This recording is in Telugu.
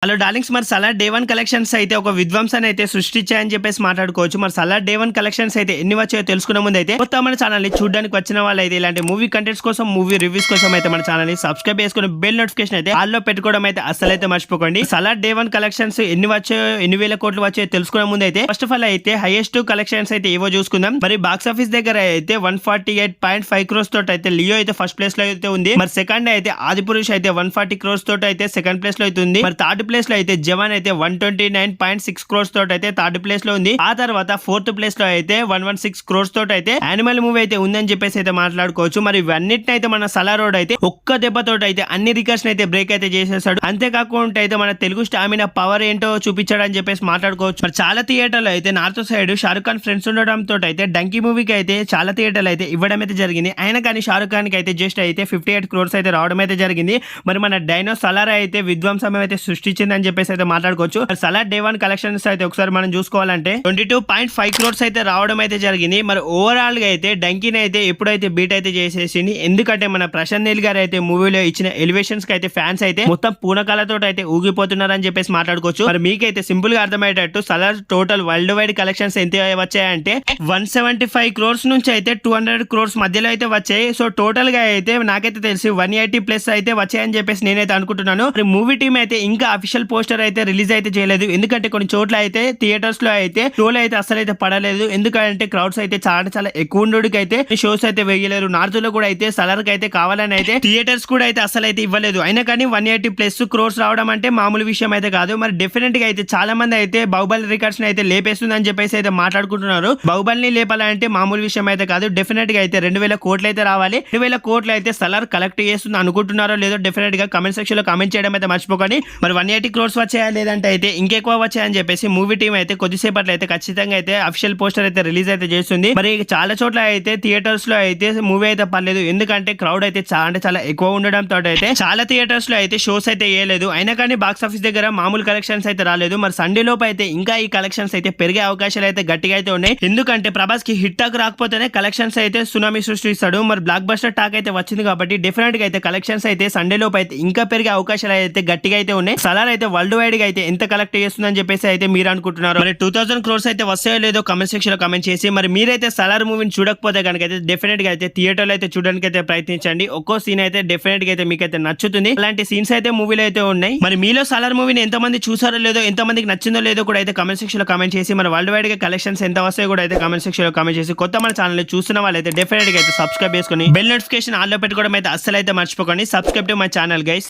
హలో డార్లింగ్స్, మరి సలార్ డే 1 కలెక్షన్స్ అయితే ఒక విధ్వంసాన్ని అయితే సృష్టించాయని చెప్పేసి మాట్లాడుకోవచ్చు. మరి సలార్ డే 1 కలెక్షన్స్ అయితే ఎన్ని వచ్చాయో తెలుసుకునే ముందు అయితే కొత్త మన ఛానల్ ని చూడడానికి వచ్చిన వాళ్ళు అయితే ఇలాంటి మూవీ కంటెంట్స్ కోసం, మూవీ రివ్యూస్ కోసం అయితే మన ఛానల్ ని సబ్స్క్రైబ్ చేసుకుని బెల్ నోటిఫికేషన్ అయితే ఆల్లో పెట్టుకోవడం అయితే అస్సలు అయితే మర్చిపోకండి. సలార్ డే 1 కలెక్షన్స్ ఎన్ని వచ్చాయో, ఎన్ని వేల కోట్లు వచ్చాయో తెలుసుకునే ముందు అయితే ఫస్ట్ ఆఫ్ ఆల్ అయితే హైయెస్ట్ కలెక్షన్స్ అయితే ఏవో చూసుకుందాం. మరి బాక్స్ ఆఫీస్ దగ్గర అయితే 148.5 crores తోటి అయితే లియో అయితే ఫస్ట్ ప్లేస్ లో అయితే ఉంది. మరి సెకండ్ అయితే ఆదిపురుష్ అయితే 140 crores తోటి అయితే సెకండ్ ప్లేస్ లో అయితే ఉంది. మరి థర్డ్ ప్లేస్ లో అయితే జవాన్ అయితే 129.6 crores తోటి అయితే థర్డ్ ప్లేస్ లో ఉంది. ఆ తర్వాత ఫోర్త్ ప్లేస్ లో అయితే 116 crores తోటి అయితే యానిమల్ మూవీ అయితే ఉందని చెప్పేసి అయితే మాట్లాడుకోవచ్చు. మరి ఇవన్నిటిని అయితే మన సలారోడ్ అయితే ఒక్క దెబ్బతోటి అయితే అన్ని రికార్డ్స్ అయితే బ్రేక్ అయితే చేసేసాడు. అంతేకాకుండా అయితే మన తెలుగు స్టామినా పవర్ ఏంటో చూపించాడు అని చెప్పేసి మాట్లాడుకోవచ్చు. మరి చాలా థియేటర్లు అయితే north side Shahrukh Khan friends ఉండడంతో అయితే డంకీ మూవీకి అయితే చాలా థియేటర్లు అయితే ఇవ్వడం అయితే జరిగింది. అయినా కానీ షారుఖ్ ఖాన్ కి అయితే జస్ట్ అయితే 58 crores అయితే రావడం అయితే జరిగింది. మరి మన డైనో సలార్ అయితే విధ్వంసం అయితే సృష్టించిందని చెప్పేసి అయితే మాట్లాడుకోవచ్చు. సలార్ డే 1 కలెక్షన్స్ అయితే ఒకసారి మనం చూసుకోవాలంటే 22.5 crores అయితే రావడం అయితే జరిగింది. మరి ఓవరాల్ గా అయితే డంకీని అయితే ఎప్పుడైతే బీట్ అయితే చేసేసింది. ఎందుకంటే మన ప్రశాంత్ నీల్ గారు అయితే మూవీలో ఇచ్చిన ఎలివేషన్స్ కి అయితే ఫ్యాన్స్ అయితే మొత్తం పూనకాలతో అయితే ఊగిపోతున్నారని చెప్పేసి మాట్లాడుకోవచ్చు. మరి మీకైతే సింపుల్ గా అర్థమయ్యేటట్టు Salaar total world wide collections ఎంత వచ్చాయంటే 175 crores నుంచి అయితే 200 crores మధ్యలో అయితే వచ్చాయి. సో టోటల్ గా అయితే నాకైతే తెలిసి 180 ప్లస్ అయితే వచ్చాయని చెప్పేసి నేనైతే అనుకుంటున్నాను. మరి మూవీ టీమ్ అయితే ఇంకా అఫీషియల్ పోస్టర్ అయితే రిలీజ్ అయితే చేయలేదు. ఎందుకంటే కొన్ని చోట్ల అయితే థియేటర్స్ లో అయితే షోలు అయితే అసలు అయితే పడలేదు. ఎందుకంటే క్రౌడ్స్ అయితే చాలా ఎక్కువ ఉండడానికి అయితే షోస్ అయితే వేయలేరు. నార్త్ లో కూడా అయితే సలార్ కి అయితే కావాలని అయితే థియేటర్స్ కూడా అయితే అసలు అయితే ఇవ్వలేదు. అయినా కానీ 180+ crores రావడం అంటే మామూలు విషయం అయితే కాదు. మరి డెఫినెట్ గా అయితే చాలా మంది అయితే బాహుబలి రికార్డ్స్ అయితే లేపేస్తుంది అని చెప్పేసి అయితే మాట్లాడుకుంటున్నారు. బాహుబలిని లేపాలంటే మామూలు విషయం అయితే కాదు. డెఫినెట్ గా అయితే 2000 కోట్లు అయితే రావాలి. 2000 కోట్లు అయితే సలార్ కలెక్ట్ చేస్తుంది అనుకుంటున్నారో లేదో డెఫినెట్ గా కమెంట్ సెక్షన్ లో కమెంట్ చేయడం అయితే మర్చిపోకండి. మరి 180 crores వచ్చాయా లేదంటే అయితే ఇంకెక్కువ వచ్చాయని చెప్పేసి మూవీ టీం అయితే కొద్దిసేపట్లో అయితే ఖచ్చితంగా అయితే అఫీషియల్ పోస్టర్ అయితే రిలీజ్ అయితే చేస్తుంది. మరి చాలా చోట్ల అయితే థియేటర్స్ లో అయితే మూవీ అయితే పర్లేదు. ఎందుకంటే క్రౌడ్ అయితే చాలా ఎక్కువ ఉండడంతో అయితే చాలా థియేటర్స్ లో అయితే షోస్ అయితే వేయలేదు. అయినా కానీ బాక్స్ ఆఫీస్ దగ్గర మామూలు కలెక్షన్స్ అయితే రాలేదు. మరి సండే లోపు అయితే ఇంకా ఈ కలెక్షన్స్ అయితే పెరిగే అవకాశాలు అయితే గట్టిగా అయితే ఉన్నాయి. ఎందుకంటే ప్రభాస్ కి హిట్ టాక్ రాకపోతేనే కలెక్షన్స్ అయితే సునామీ సృష్టిస్తాడు. మరి బ్లాక్ బస్టర్ టాక్ అయితే వచ్చింది కాబట్టి డెఫినెట్ గా అయితే కలెక్షన్స్ అయితే సండే లోపు అయితే ఇంకా పెరిగే అవకాశాలు అయితే గట్టిగా అయితే ఉన్నాయి. సలార్ అయితే వరల్డ్ వైడ్ గా అయితే ఎంత కలెక్ట్ చేస్తుందని చెప్పేసి అయితే మీరు అనుకుంటున్నారు. మరి 2000 crores అయితే వస్తాయో లేదో కమెంట్ సెక్షన్ లో కమెంట్ చేసి మరి మీరైతే సలార్ మూవీని చూడకపోతే కనుక అయితే డెఫినెట్ గా అయితే థియేటర్ లో అయితే చూడడానికి అయితే ప్రయత్నించండి. ఒక్కో సీన్ అయితే డెఫినెట్ గా అయితే మీకైతే నచ్చుతుంది. అలాంటి సీన్స్ అయితే మూవీలో అయితే ఉన్నాయి. మరి మీలో సలార్ మూవీని ఎంతమంది చూసారో లేదో, ఎంతమందికి నచ్చిందో లేదో కూడా అయితే కమెంట్ సెక్షన్ లో కమెంట్ చేసి మరి వరల్డ్ వైడ్ గా కలెక్షన్స్ ఎంత వస్తాయో కూడా అయితే కమెంట్ సెక్షన్ లో కమెంట్ చేసి కొత్త మన ఛానల్ చూస్తున్న వాళ్ళు అయితే డెఫినెట్ గా అయితే సబ్స్క్రైబ్ చేసుకుని బెల్ నోటిఫికేషన్ ఆల్లో పెట్టుకోవడం అయితే అస్సలు అయితే మర్చిపోకండి. Subscribe to my channel guys.